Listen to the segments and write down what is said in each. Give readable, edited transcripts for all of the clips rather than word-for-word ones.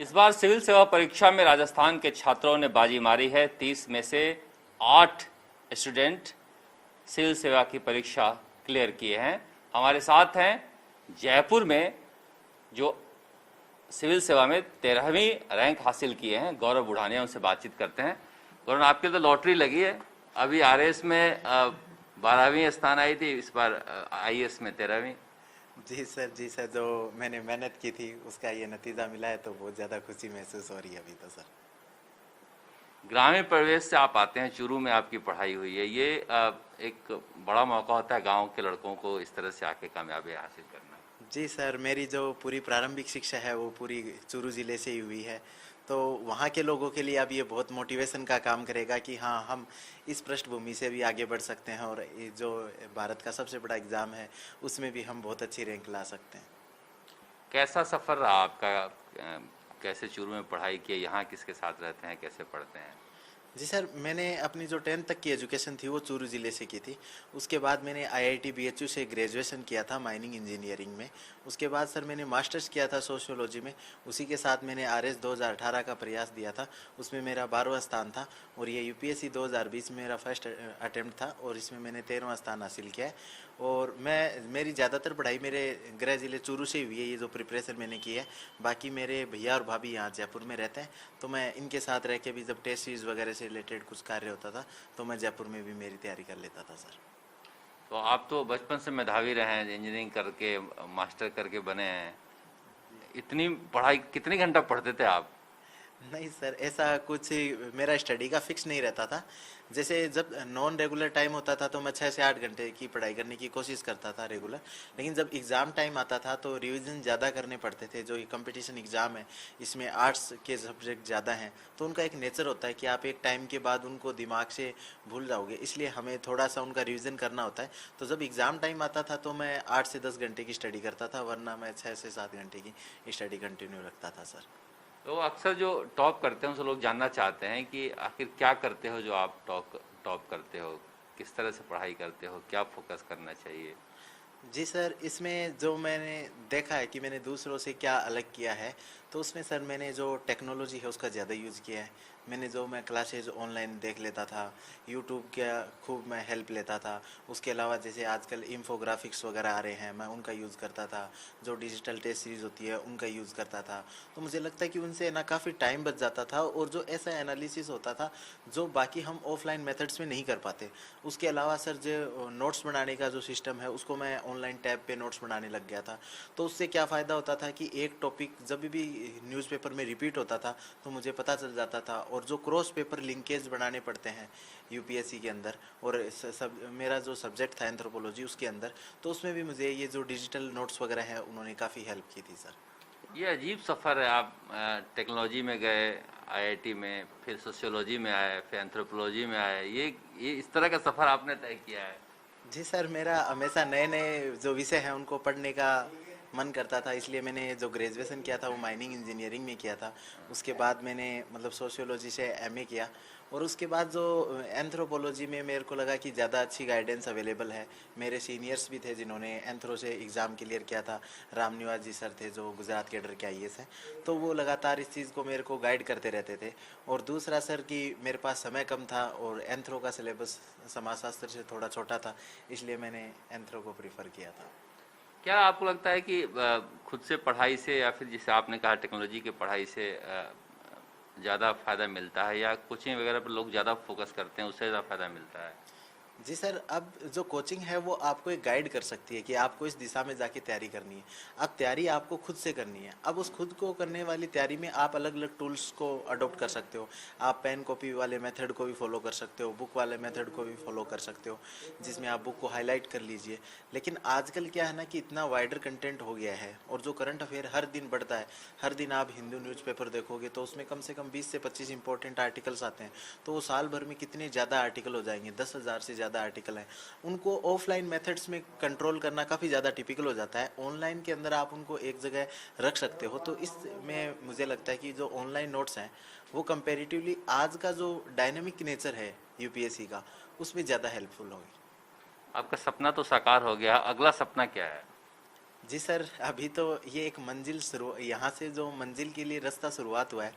इस बार सिविल सेवा परीक्षा में राजस्थान के छात्रों ने बाजी मारी है। 30 में से 8 स्टूडेंट सिविल सेवा की परीक्षा क्लियर किए हैं। हमारे साथ हैं जयपुर में जो सिविल सेवा में 13वीं रैंक हासिल किए हैं गौरव बुढ़ानिया। उनसे बातचीत करते हैं। गौरव, आपकी तो लॉटरी लगी है। अभी आरएस में 12वीं स्थान आई थी, इस बार आईएएस में 13वीं। जी सर, जो मैंने मेहनत की थी उसका ये नतीजा मिला है तो बहुत ज़्यादा खुशी महसूस हो रही है अभी तो सर। ग्रामीण परिवेश से आप आते हैं, चूरू में आपकी पढ़ाई हुई है। ये एक बड़ा मौका होता है गांव के लड़कों को इस तरह से आके कामयाबी हासिल करना। जी सर, मेरी जो पूरी प्रारंभिक शिक्षा है वो पूरी चूरू ज़िले से ही हुई है, तो वहाँ के लोगों के लिए अब ये बहुत मोटिवेशन का काम करेगा कि हाँ, हम इस पृष्ठभूमि से भी आगे बढ़ सकते हैं और ये जो भारत का सबसे बड़ा एग्ज़ाम है उसमें भी हम बहुत अच्छी रैंक ला सकते हैं। कैसा सफ़र रहा आपका? कैसे चूरू में पढ़ाई की? यहाँ किसके साथ रहते हैं, कैसे पढ़ते हैं? जी सर, मैंने अपनी जो 10th तक की एजुकेशन थी वो चूरू ज़िले से की थी। उसके बाद मैंने आईआईटी बीएचयू से ग्रेजुएशन किया था माइनिंग इंजीनियरिंग में। उसके बाद सर मैंने मास्टर्स किया था सोशियोलॉजी में। उसी के साथ मैंने आरएस 2018 का प्रयास दिया था, उसमें मेरा 12वां स्थान था। और ये यूपीएससी 2020 में मेरा फर्स्ट अटेम्प्ट था और इसमें मैंने 13वां स्थान हासिल किया है। और मेरी ज़्यादातर पढ़ाई मेरे गृह ज़िले चूरू से हुई है, ये जो प्रिपरेशन मैंने की है। बाकी मेरे भैया और भाभी यहाँ जयपुर में रहते हैं, तो मैं इनके साथ रह के भी जब टेस्ट सीरीज़ वगैरह से रिलेटेड कुछ कार्य होता था तो मैं जयपुर में भी मेरी तैयारी कर लेता था सर। तो आप तो बचपन से मेधावी रहे हैं, इंजीनियरिंग करके मास्टर करके बने हैं। इतनी पढ़ाई कितनी घंटा पढ़ते थे आप? नहीं सर, ऐसा कुछ मेरा स्टडी का फिक्स नहीं रहता था। जैसे जब नॉन रेगुलर टाइम होता था तो मैं 6 से 8 घंटे की पढ़ाई करने की कोशिश करता था रेगुलर। लेकिन जब एग्ज़ाम टाइम आता था तो रिवीजन ज़्यादा करने पड़ते थे। जो ये कंपटीशन एग्ज़ाम है इसमें आर्ट्स के सब्जेक्ट ज़्यादा हैं, तो उनका एक नेचर होता है कि आप एक टाइम के बाद उनको दिमाग से भूल जाओगे, इसलिए हमें थोड़ा सा उनका रिविज़न करना होता है। तो जब एग्ज़ाम टाइम आता था तो मैं 8 से 10 घंटे की स्टडी करता था, वरना मैं 6 से 7 घंटे की स्टडी कंटिन्यू रखता था सर। तो अक्सर जो टॉप करते हैं उनसे लोग जानना चाहते हैं कि आखिर क्या करते हो जो आप टॉप करते हो, किस तरह से पढ़ाई करते हो, क्या फोकस करना चाहिए? जी सर, इसमें जो मैंने देखा है कि मैंने दूसरों से क्या अलग किया है, तो उसमें सर मैंने जो टेक्नोलॉजी है उसका ज़्यादा यूज़ किया है। मैं क्लासेज ऑनलाइन देख लेता था, यूट्यूब का खूब मैं हेल्प लेता था। उसके अलावा जैसे आजकल इंफोग्राफिक्स वगैरह आ रहे हैं, मैं उनका यूज़ करता था। जो डिजिटल टेस्ट सीरीज़ होती है उनका यूज़ करता था। तो मुझे लगता है कि उनसे ना काफ़ी टाइम बच जाता था और जो ऐसा एनालिसिस होता था जो बाकी हम ऑफलाइन मेथड्स में नहीं कर पाते। उसके अलावा सर जो नोट्स बनाने का जो सिस्टम है उसको मैं ऑनलाइन टैब पे नोट्स बनाने लग गया था। तो उससे क्या फ़ायदा होता था कि एक टॉपिक जब भी न्यूज़पेपर में रिपीट होता था तो मुझे पता चल जाता था। और जो क्रॉस पेपर लिंकेज बनाने पड़ते हैं यूपीएससी के अंदर, और मेरा जो सब्जेक्ट था एंथ्रोपोलॉजी उसके अंदर, तो उसमें भी मुझे ये जो डिजिटल नोट्स वगैरह हैं उन्होंने काफ़ी हेल्प की थी सर। ये अजीब सफ़र है। आप टेक्नोलॉजी में गए, आईआईटी में, फिर सोशियोलॉजी में आए, फिर एंथ्रोपोलॉजी में आए। ये इस तरह का सफ़र आपने तय किया है? जी सर, मेरा हमेशा नए नए जो विषय हैं उनको पढ़ने का मन करता था, इसलिए मैंने जो ग्रेजुएशन किया था वो माइनिंग इंजीनियरिंग में किया था। उसके बाद मैंने मतलब सोशियोलॉजी से एमए किया, और उसके बाद जो एंथ्रोपोलॉजी में मेरे को लगा कि ज़्यादा अच्छी गाइडेंस अवेलेबल है। मेरे सीनियर्स भी थे जिन्होंने एंथ्रो से एग्ज़ाम क्लियर किया था। राम निवास जी सर थे जो गुजरात कैडर के आईएएस हैं, तो वो लगातार इस चीज़ को मेरे को गाइड करते रहते थे। और दूसरा सर कि मेरे पास समय कम था और एंथ्रो का सिलेबस समाजशास्त्र से थोड़ा छोटा था, इसलिए मैंने एंथ्रो को प्रीफर किया था। क्या आपको लगता है कि खुद से पढ़ाई से, या फिर जैसे आपने कहा टेक्नोलॉजी के पढ़ाई से ज़्यादा फ़ायदा मिलता है, या कोचिंग वगैरह पर लोग ज़्यादा फोकस करते हैं उससे ज़्यादा फ़ायदा मिलता है? जी सर, अब जो कोचिंग है वो आपको एक गाइड कर सकती है कि आपको इस दिशा में जाके तैयारी करनी है। अब तैयारी आपको खुद से करनी है। अब उस खुद को करने वाली तैयारी में आप अलग अलग टूल्स को अडोप्ट कर सकते हो। आप पेन कॉपी वाले मेथड को भी फॉलो कर सकते हो, बुक वाले मेथड को भी फॉलो कर सकते हो, जिसमें आप बुक को हाईलाइट कर लीजिए। लेकिन आजकल क्या है ना कि इतना वाइडर कंटेंट हो गया है, और जो करंट अफेयर हर दिन बढ़ता है। हर दिन आप हिंदू न्यूज़पेपर देखोगे तो उसमें कम से कम 20 से 25 इंपॉर्टेंट आर्टिकल्स आते हैं। तो वो साल भर में कितने ज़्यादा आर्टिकल हो जाएंगे, 10,000 से ज़्यादा आर्टिकल हैं। उनको ऑफलाइन मेथड्स में कंट्रोल करना काफ़ी ज़्यादा टिपिकल हो जाता है। ऑनलाइन के अंदर आप उनको एक जगह रख सकते हो, तो इसमें मुझे लगता है कि जो ऑनलाइन नोट्स हैं वो कंपेरेटिवली आज का जो डायनेमिक नेचर है यूपीएससी का, उसमें ज़्यादा हेल्पफुल होगी। आपका सपना तो साकार हो गया, अगला सपना क्या है? जी सर, अभी तो ये एक मंजिल शुरू, यहाँ से जो मंजिल के लिए रास्ता शुरुआत हुआ है,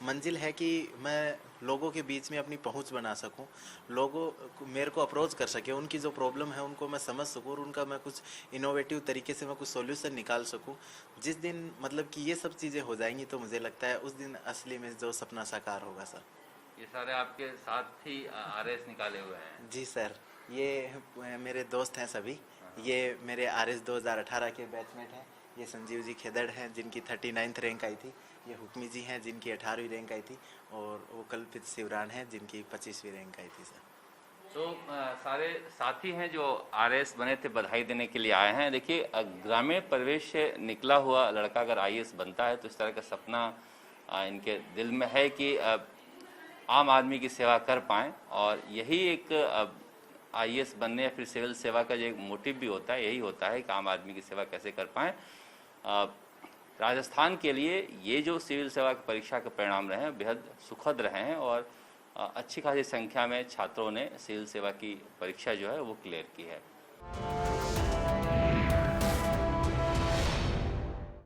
मंजिल है कि मैं लोगों के बीच में अपनी पहुंच बना सकूं, लोगों मेरे को अप्रोच कर सके, उनकी जो प्रॉब्लम है उनको मैं समझ सकूं और उनका मैं कुछ इनोवेटिव तरीके से मैं कुछ सॉल्यूशन निकाल सकूं। जिस दिन मतलब कि ये सब चीज़ें हो जाएंगी तो मुझे लगता है उस दिन असली में जो सपना साकार होगा सर। ये सारे आपके साथ ही आरएस निकाले हुए हैं? जी सर, ये मेरे दोस्त हैं सभी। ये मेरे RS 2018 के बैचमेट हैं। ये संजीव जी खेदड़ हैं जिनकी 39th रैंक आई थी। ये हुक्मी जी हैं जिनकी 18वीं रैंक आई थी। और वो कल्पित शिवरान हैं जिनकी 25वीं रैंक आई थी सर। तो सारे साथी हैं जो आरएस बने थे, बधाई देने के लिए आए हैं। देखिए, ग्रामीण परिवेश से निकला हुआ लड़का अगर आईएएस बनता है तो इस तरह का सपना इनके दिल में है कि आम आदमी की सेवा कर पाएँ, और यही एक आईएएस बनने या फिर सिविल सेवा का जो एक मोटिव भी होता है, यही होता है कि आम आदमी की सेवा कैसे कर पाएँ। राजस्थान के लिए ये जो सिविल सेवा की परीक्षा के परिणाम रहे हैं बेहद सुखद रहे हैं, और अच्छी खासी संख्या में छात्रों ने सिविल सेवा की परीक्षा जो है वो क्लियर की है।